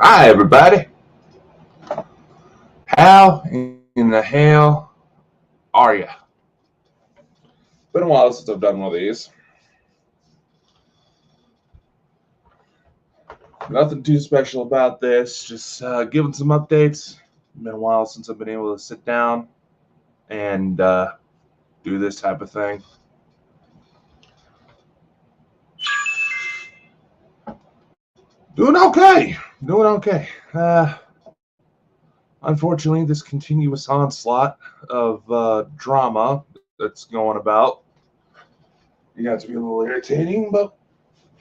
Hi, everybody. How in the hell are you? Been a while since I've done one of these. Nothing too special about this. Just giving some updates. Been a while since I've been able to sit down and do this type of thing. Doing okay. Unfortunately, this continuous onslaught of drama that's going about, you got to be a little irritating, but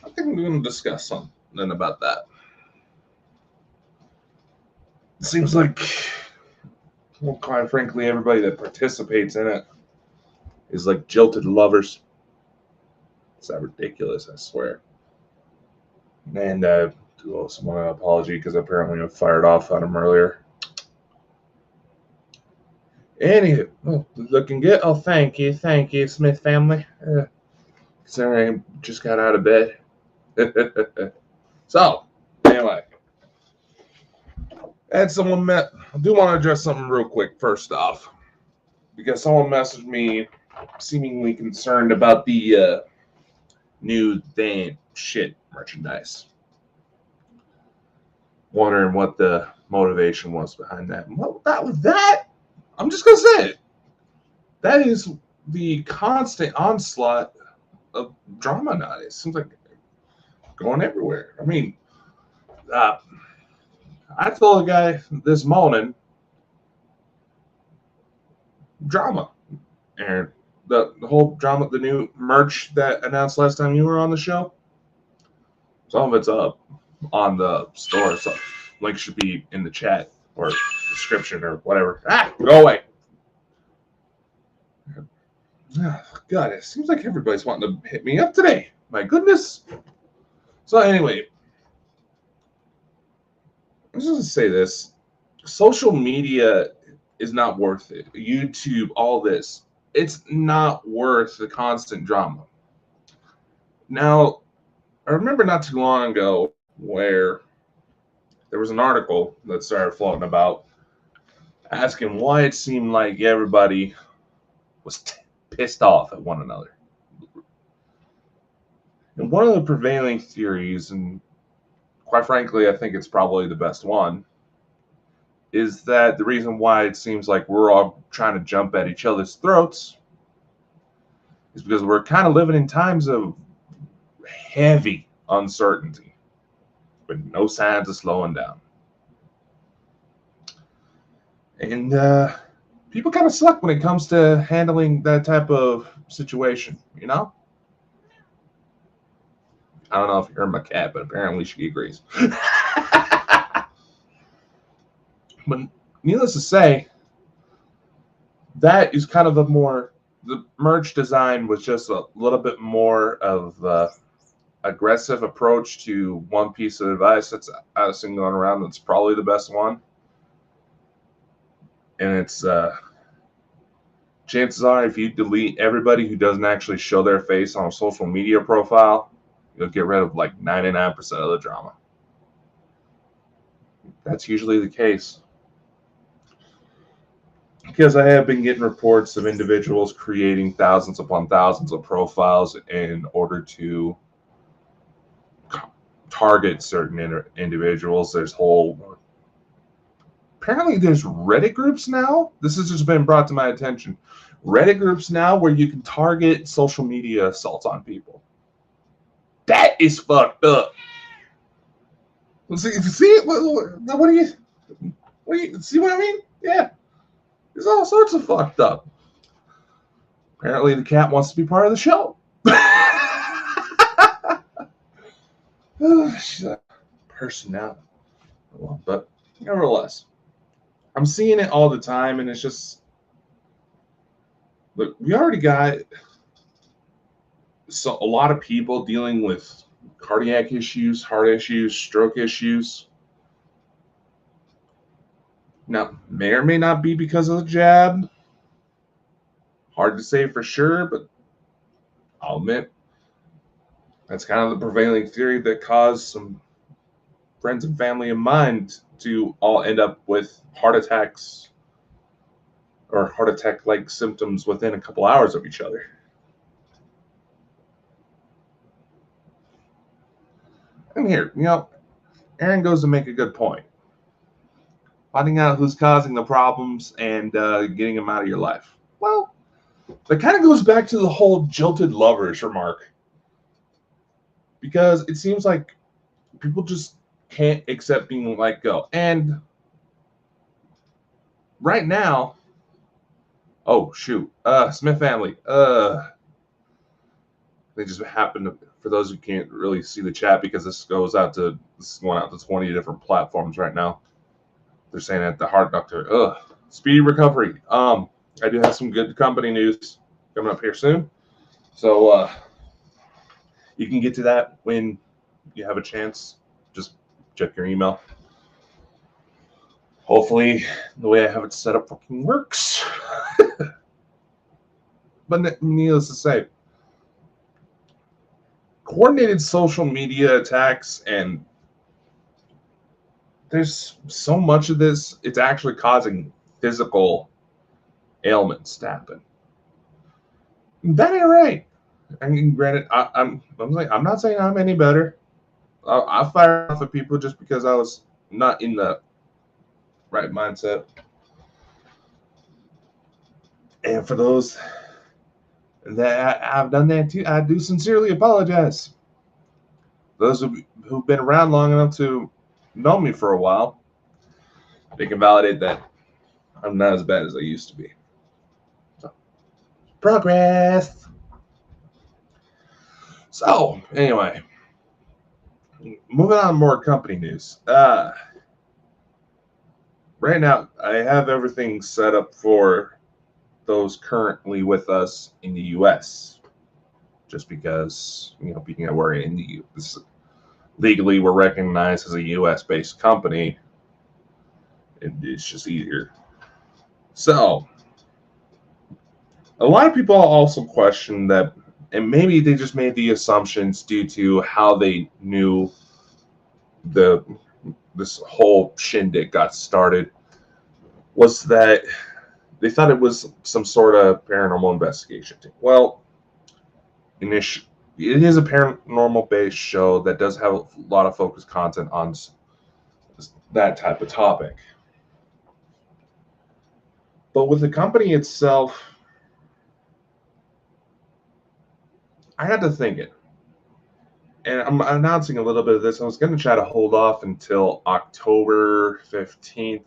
I think we're going to discuss something about that. It seems like, well, quite frankly, everybody that participates in it is like jilted lovers. It's that ridiculous, I swear. And do owe someone an apology because apparently I fired off on him earlier. Anywho, looking good. Oh, thank you, Smith family. Sorry, I just got out of bed. So, anyway, I do want to address something real quick first off, because someone messaged me seemingly concerned about the new They Shit merchandise. Wondering what the motivation was behind that. Well, that I'm just gonna say it. That is the constant onslaught of drama nowadays. It seems like going everywhere. I mean, I told a guy this morning, drama, and the whole drama, the new merch that announced last time you were on the show. Some of it's up on the store, so link should be in the chat or description or whatever. Go away. God, it seems like everybody's wanting to hit me up today. My goodness. So anyway, I'm just going to say this. Social media is not worth it. YouTube, all this. It's not worth the constant drama. Now, I remember not too long ago where there was an article that started floating about asking why it seemed like everybody was pissed off at one another. And one of the prevailing theories, and quite frankly, I think it's probably the best one, is that the reason why it seems like we're all trying to jump at each other's throats is because we're kind of living in times of heavy uncertainty with no signs of slowing down. And people kind of suck when it comes to handling that type of situation, you know? I don't know if you heard my cat, but apparently she agrees. But needless to say, that is kind of the merch design was just a little bit more of aggressive approach to one piece of advice that's I've seen going around that's probably the best one. And it's chances are if you delete everybody who doesn't actually show their face on a social media profile, you'll get rid of like 99% of the drama. That's usually the case. Because I have been getting reports of individuals creating thousands upon thousands of profiles in order to target certain individuals. Apparently there's Reddit groups now. This has just been brought to my attention. Reddit groups now where you can target social media assaults on people. That is fucked up. See what do you see what I mean? Yeah. There's all sorts of fucked up. Apparently the cat wants to be part of the show. She's a personality. But nevertheless, I'm seeing it all the time, and it's just, look, we already got a lot of people dealing with cardiac issues, heart issues, stroke issues. Now, may or may not be because of the jab. Hard to say for sure, but I'll admit that's kind of the prevailing theory that caused some friends and family of mine to all end up with heart attacks or heart attack-like symptoms within a couple hours of each other. And here, Aaron goes to make a good point. Finding out who's causing the problems and getting them out of your life. Well, that kind of goes back to the whole jilted lovers remark. Because it seems like people just can't accept being let go. And right now, oh shoot, Smith family, they just happen to, for those who can't really see the chat because this is going out to 20 different platforms right now. They're saying that the heart doctor, speedy recovery. I do have some good company news coming up here soon. So you can get to that when you have a chance. Just check your email. Hopefully the way I have it set up fucking works. But needless to say, coordinated social media attacks, and there's so much of this, it's actually causing physical ailments to happen. That ain't right. I mean, granted, I'm not saying I'm any better. I fire off at people just because I was not in the right mindset. And for those that I've done that too, I do sincerely apologize. Those who've been around long enough to know me for a while, they can validate that I'm not as bad as I used to be. So, progress. So, anyway, moving on to more company news. Right now, I have everything set up for those currently with us in the U.S. Just because, being that we're in the U.S. Legally, we're recognized as a U.S.-based company. It's just easier. So, a lot of people also question that, and maybe they just made the assumptions due to how they knew this whole shindig got started, was that they thought it was some sort of paranormal investigation thing. Well, it is a paranormal-based show that does have a lot of focused content on that type of topic. But with the company itself, I had to think it. And I'm announcing a little bit of this. I was going to try to hold off until October 15th,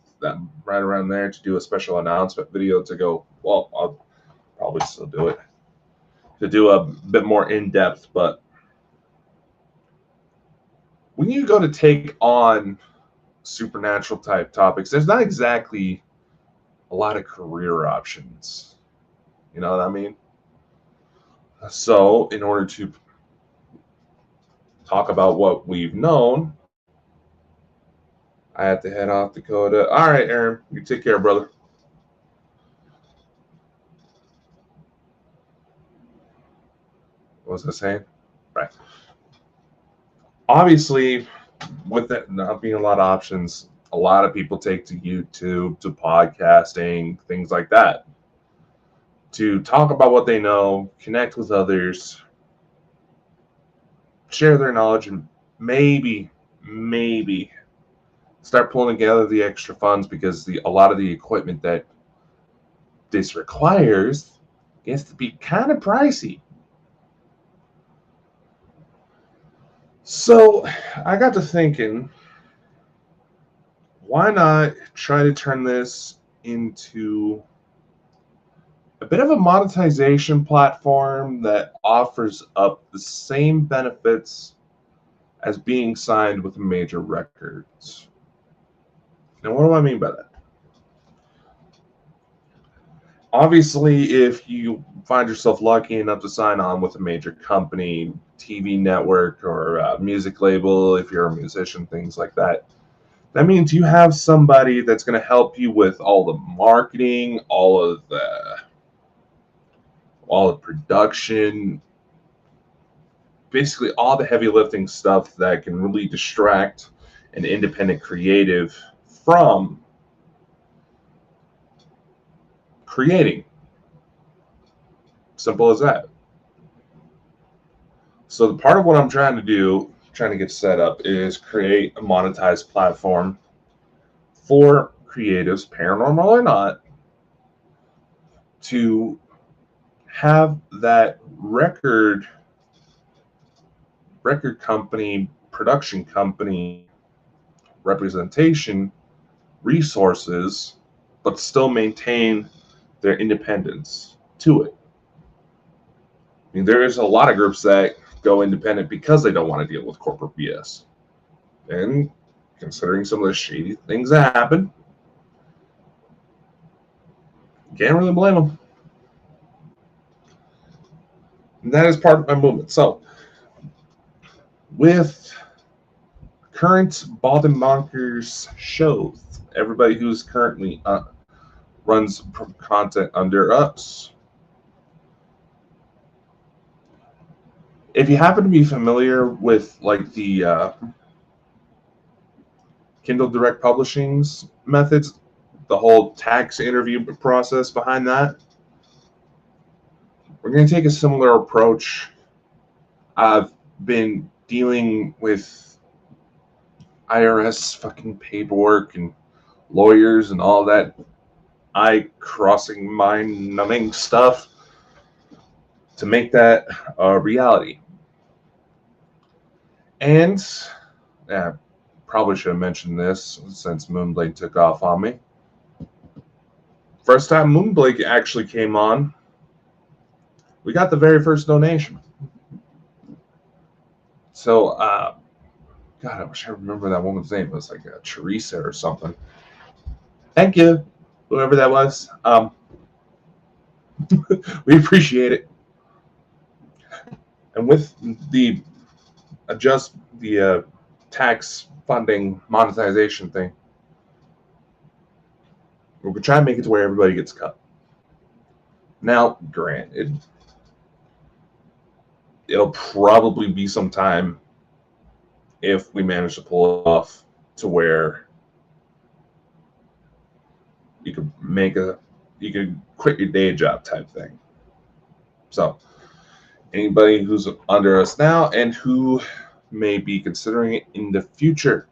right around there, to do a special announcement video to go, well, I'll probably still do it, to do a bit more in-depth. But when you go to take on supernatural type topics, there's not exactly a lot of career options. You know what I mean? So in order to talk about what we've known, I have to head off Dakota. All right, Aaron, you take care, brother. What was I saying? Right. Obviously, with that not being a lot of options, a lot of people take to YouTube, to podcasting, things like that, to talk about what they know, connect with others, share their knowledge, and maybe start pulling together the extra funds, because a lot of the equipment that this requires gets to be kind of pricey. So I got to thinking, why not try to turn this into a bit of a monetization platform that offers up the same benefits as being signed with major records. Now, what do I mean by that? Obviously, if you find yourself lucky enough to sign on with a major company, TV network, or a music label, if you're a musician, things like that, that means you have somebody that's going to help you with all the marketing, all the production, basically all the heavy lifting stuff that can really distract an independent creative from creating. Simple as that. So the part of what I'm trying to get set up, is create a monetized platform for creatives, paranormal or not, to have that record company, production company representation, resources, but still maintain their independence to it. I mean, there is a lot of groups that go independent because they don't want to deal with corporate BS. And considering some of the shady things that happen, can't really blame them. And that is part of my movement. So, with current Bonkers shows, everybody who's currently runs content under us, if you happen to be familiar with like the Kindle Direct Publishing's methods, the whole tax interview process behind that, we're going to take a similar approach. I've been dealing with IRS fucking paperwork and lawyers and all that eye-crossing, mind-numbing stuff to make that a reality. And probably should have mentioned this since Moonblade took off on me. First time Moonblade actually came on, we got the very first donation. So, God, I wish I remember that woman's name. It was like Teresa or something. Thank you, whoever that was. We appreciate it. And with the tax funding monetization thing, we're going to try and make it to where everybody gets cut. Now, granted, it'll probably be some time if we manage to pull it off to where you could quit your day job type thing. So anybody who's under us now and who may be considering it in the future,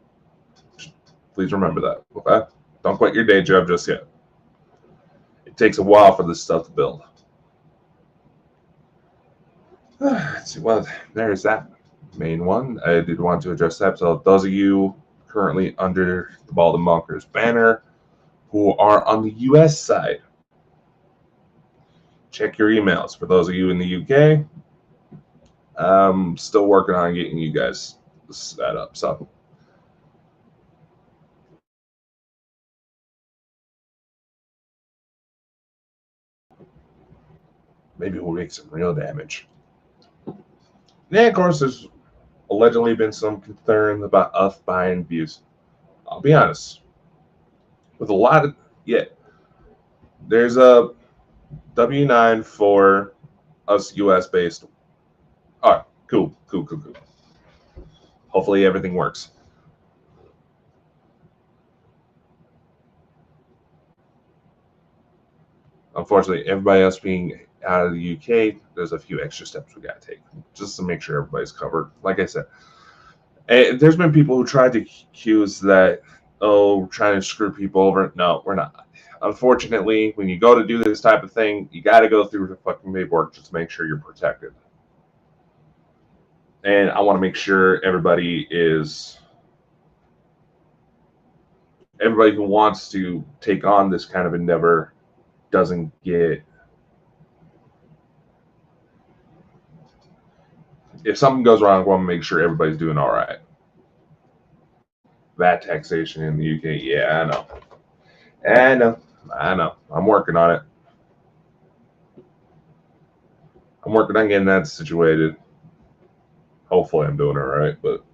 please remember that. Okay? Don't quit your day job just yet. It takes a while for this stuff to build. Let's see, well, there's that main one. I did want to address that. So those of you currently under the Bonkers banner who are on the US side, check your emails. For those of you in the UK, I'm still working on getting you guys set up. So maybe we'll make some real damage. Yeah, of course, there's allegedly been some concern about us buying views. I'll be honest. With a lot of, there's a W9 for us US based. All right, cool. Hopefully everything works. Unfortunately, everybody else being out of the UK, there's a few extra steps we got to take just to make sure everybody's covered. Like I said, And there's been people who tried to accuse that, oh, we're trying to screw people over. No, we're not. Unfortunately, when you go to do this type of thing, you got to go through the fucking paperwork just to make sure you're protected. And I want to make sure everybody who wants to take on this kind of endeavor doesn't get. If something goes wrong, I want to make sure everybody's doing all right. VAT taxation in the UK, yeah, I know. I'm working on it. I'm working on getting that situated. Hopefully, I'm doing it right, but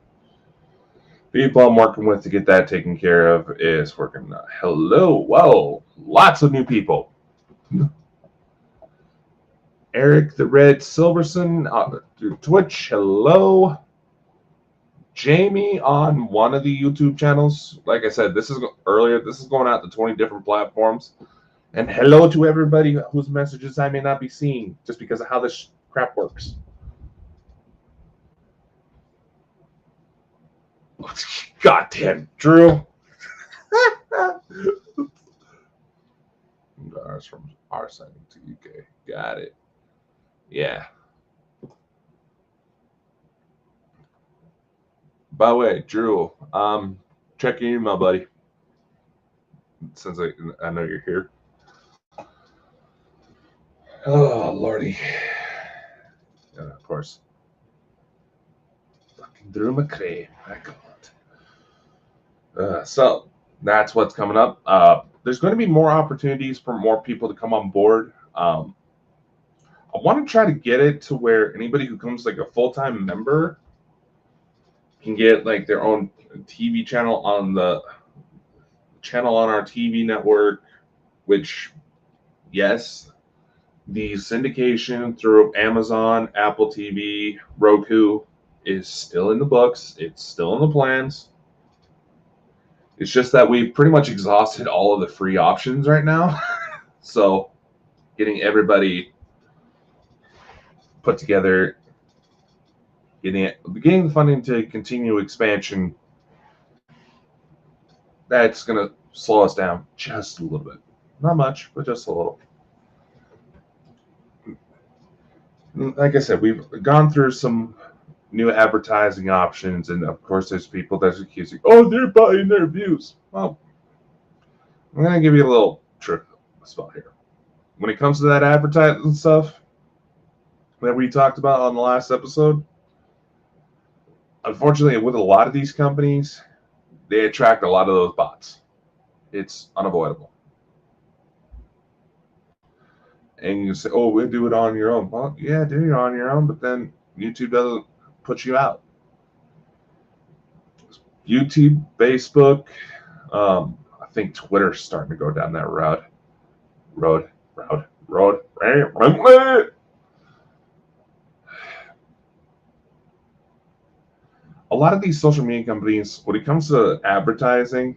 people I'm working with to get that taken care of is working. Hello, whoa, lots of new people. Eric the Red Silverson through Twitch. Hello. Jamie on one of the YouTube channels. Like I said, this is earlier. This is going out to 20 different platforms. And hello to everybody whose messages I may not be seeing just because of how this crap works. Goddamn, Drew. That's from our side to UK. Got it. Yeah. By the way, Drew, check your email, buddy. Since I know you're here. Oh, Lordy. And of course. Fucking Drew McRae. My God. So that's what's coming up. There's going to be more opportunities for more people to come on board. I want to try to get it to where anybody who comes like a full-time member can get like their own TV channel on the channel on our TV network, which, yes, the syndication through Amazon, Apple TV, Roku is still in the books. It's still in the plans. It's just that we've pretty much exhausted all of the free options right now. So getting everybody put together, getting the funding to continue expansion, that's going to slow us down just a little bit. Not much, but just a little. Like I said, we've gone through some new advertising options, and of course there's people that's accusing, oh, they're buying their views. Well, I'm going to give you a little trick spot here. When it comes to that advertising stuff that we talked about on the last episode, unfortunately, with a lot of these companies, they attract a lot of those bots. It's unavoidable. And you say, oh, we'll do it on your own. Well, yeah, do it on your own, but then YouTube doesn't put you out. YouTube, Facebook, I think Twitter's starting to go down that road. A lot of these social media companies, when it comes to advertising,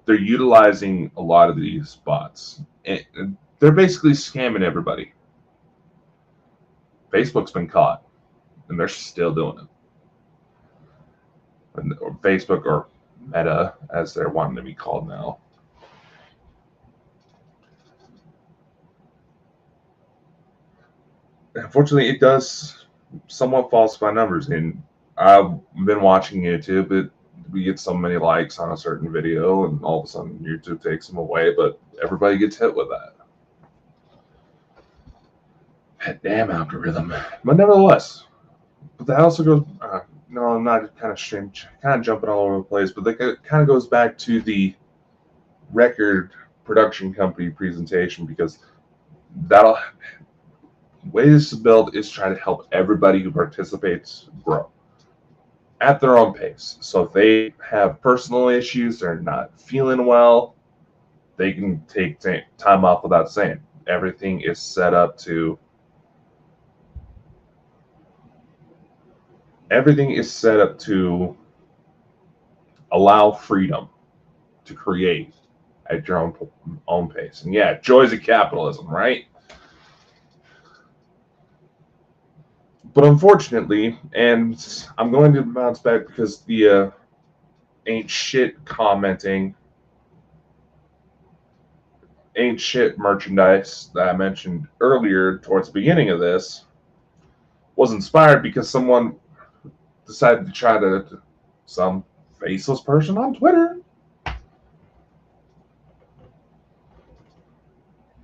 they're utilizing a lot of these bots. And they're basically scamming everybody. Facebook's been caught, and they're still doing it. Or Facebook, or Meta, as they're wanting to be called now. Unfortunately, it does somewhat falsify numbers. And I've been watching YouTube. We get so many likes on a certain video, and all of a sudden YouTube takes them away, but everybody gets hit with that. That damn algorithm. But nevertheless, but that also goes, no, I'm not kind of jumping all over the place, but that kind of goes back to the record production company presentation, because that'll, way this is built is try to help everybody who participates grow at their own pace. So if they have personal issues, they're not feeling well, they can take time off without saying. Everything is set up to allow freedom to create at your own pace. And yeah, joys of capitalism, right? But unfortunately, and I'm going to bounce back because the ain't shit commenting, ain't shit merchandise that I mentioned earlier towards the beginning of this was inspired because someone decided to try to, some faceless person on Twitter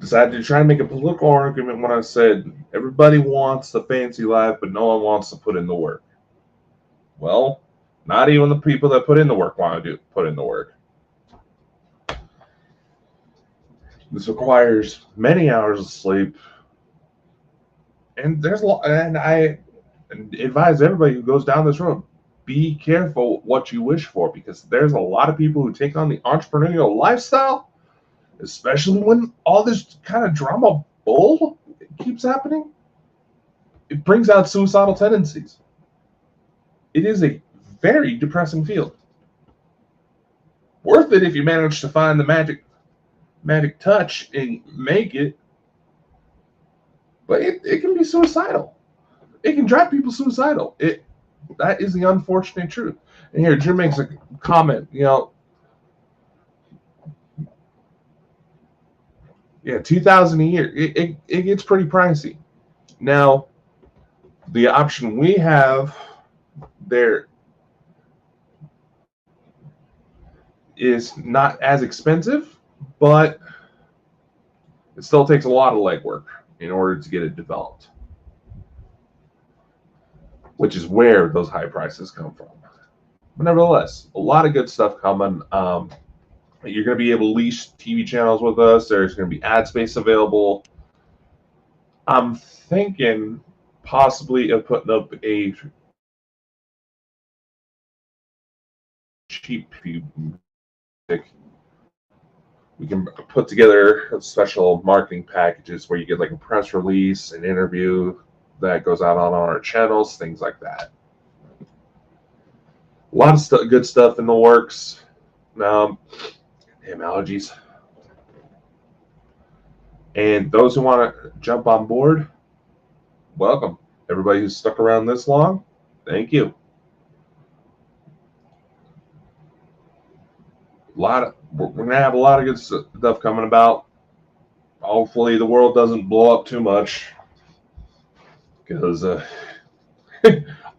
decided to try and make a political argument when I said everybody wants the fancy life, but no one wants to put in the work. Well, not even the people that put in the work want to put in the work. This requires many hours of sleep, and I advise everybody who goes down this road, be careful what you wish for, because there's a lot of people who take on the entrepreneurial lifestyle, especially when all this kind of drama bull keeps happening. It brings out suicidal tendencies. It is a very depressing field. Worth it if you manage to find the magic touch and make it, but it can be suicidal. It can drive people suicidal. That is the unfortunate truth. And here, Jim makes a comment. Yeah, $2,000 a year. It gets pretty pricey. Now, the option we have there is not as expensive, but it still takes a lot of legwork in order to get it developed, which is where those high prices come from. But nevertheless, a lot of good stuff coming. You're going to be able to lease TV channels with us. There's going to be ad space available. I'm thinking possibly of putting up a cheap music. We can put together special marketing packages where you get like a press release, an interview that goes out on our channels, things like that. A lot of good stuff in the works. Damn allergies. And those who want to jump on board, welcome. Everybody who's stuck around this long, thank you. We're going to have a lot of good stuff coming about. Hopefully the world doesn't blow up too much, because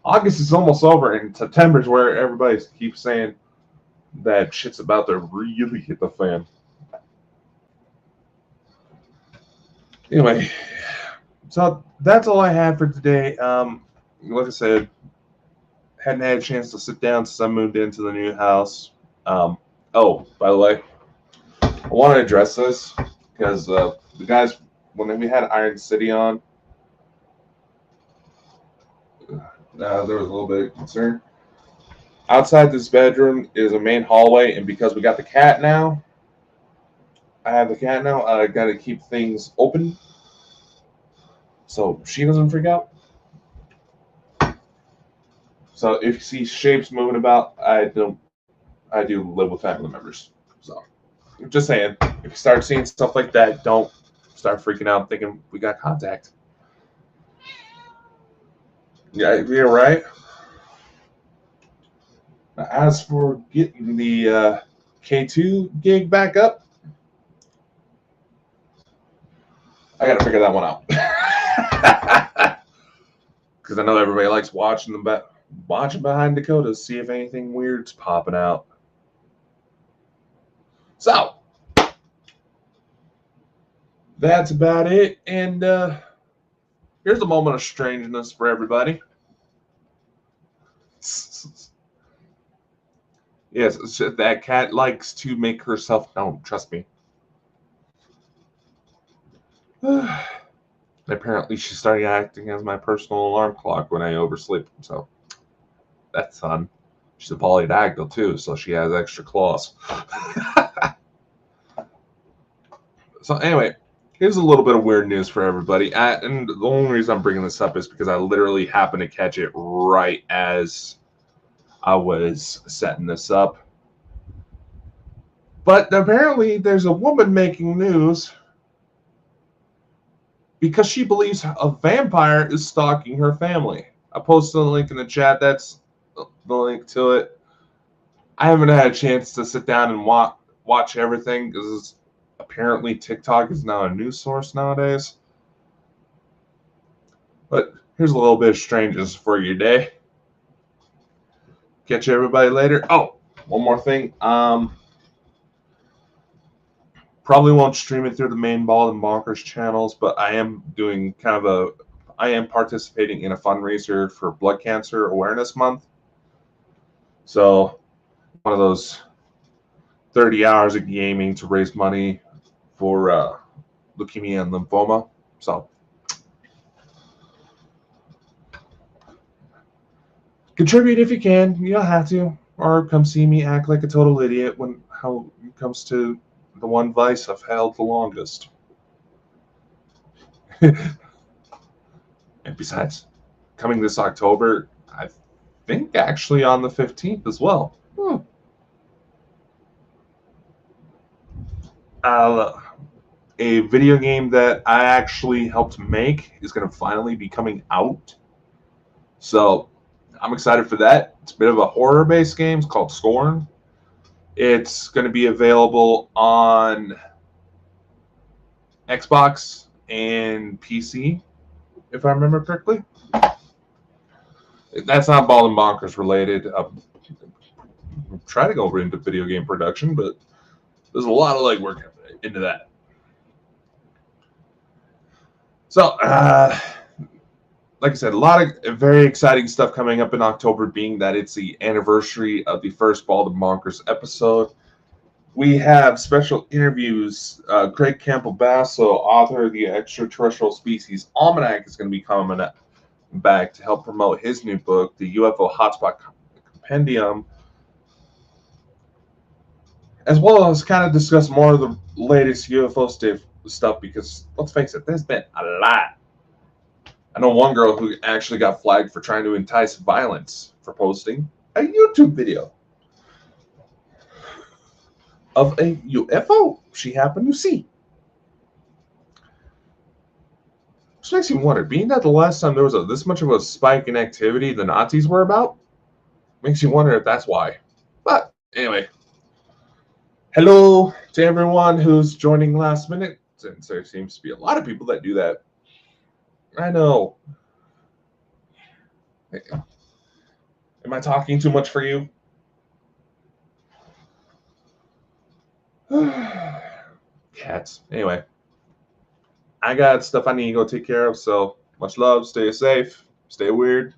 August is almost over, and September is where everybody keeps saying that shit's about to really hit the fan. Anyway, so that's all I have for today. Like I said, hadn't had a chance to sit down since I moved into the new house. Oh, by the way, I want to address this because the guys, when we had Iron City on, there was a little bit of concern. Outside this bedroom is a main hallway, and because we got the cat now, I got to keep things open so she doesn't freak out. So if you see shapes moving about, I do live with family members. So just saying, if you start seeing stuff like that, don't start freaking out thinking we got contact. Yeah, you're right. Now, as for getting the K2 gig back up, I got to figure that one out. Because I know everybody likes watching behind Dakota, see if anything weird's popping out. So that's about it. And here's a moment of strangeness for everybody. Yes, that cat likes to make herself known. Trust me. Apparently, she started acting as my personal alarm clock when I oversleep. So that's fun. She's a polydactyl too, so she has extra claws. So anyway, here's a little bit of weird news for everybody. And the only reason I'm bringing this up is because I literally happened to catch it right as I was setting this up. But apparently there's a woman making news because she believes a vampire is stalking her family. I posted a link in the chat. That's the link to it. I haven't had a chance to sit down and watch everything because apparently TikTok is now a news source nowadays. But here's a little bit of strangeness for your day. Catch everybody later. Oh, one more thing. Probably won't stream it through the main Bald and Bonkers channels, but I am doing I am participating in a fundraiser for Blood Cancer Awareness Month. So one of those 30 hours of gaming to raise money for leukemia and lymphoma. So contribute if you can. You don't have to, or come see me act like a total idiot when it comes to the one vice I've held the longest. And besides, coming this October, I think actually on the 15th as well. A video game that I actually helped make is going to finally be coming out. So I'm excited for that. It's a bit of a horror-based game. It's called Scorn. It's going to be available on Xbox and PC, if I remember correctly. That's not Ball and Bonkers related. I'm trying to go into video game production, but there's a lot of legwork into that. So, like I said, a lot of very exciting stuff coming up in October, being that it's the anniversary of the first Bald and Bonkers episode. We have special interviews. Craig Campbell-Basso, author of the Extraterrestrial Species Almanac, is going to be coming back to help promote his new book, the UFO Hotspot Compendium, as well as kind of discuss more of the latest UFO stuff, because let's face it, there's been a lot. I know one girl who actually got flagged for trying to entice violence for posting a YouTube video of a UFO she happened to see. Which makes me wonder, being that the last time there was this much of a spike in activity the Nazis were about, makes you wonder if that's why. But anyway, hello to everyone who's joining last minute, since there seems to be a lot of people that do that. I know. Am I talking too much for you? Cats. Anyway, I got stuff I need to go take care of, so much love, stay safe, stay weird.